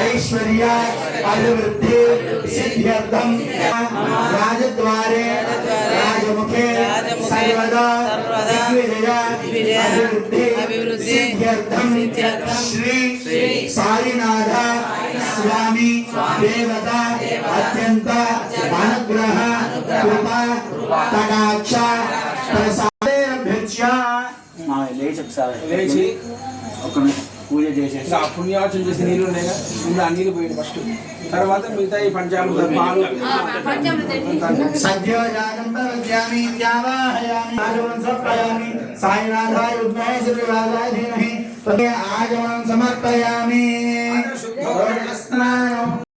ऐश्वर्य अभिवृद्धि सिद्ध्यर्थम राजद्वारे राजमुखे सर्वदा दिग्विजय अभिवृद्धि सिद्ध्यर्थम श्री साईनाथ स्वामी देवता अत्यंत अनुग्रह कृपा कटाक्ष प्रसादेभ्यच्च లేచి ఒక పూజ చేసేసి ఆ పుణ్యార్చన చేసి నీళ్ళు ఉన్నాయి కదా ముందు ఆ నీళ్ళు పోయింది ఫస్ట్ తర్వాత మిగతా ఈ పంచామృత పాలు సద్యోజాతం ప్రవజ్యామి త్యావాహయామి ఆగమం సమర్పయామి సాయినాథాయ విద్మహే శ్రీవాసాయ ధీమహి తదే ఆగమం సమర్పయామి శుద్ధోదకస్నానం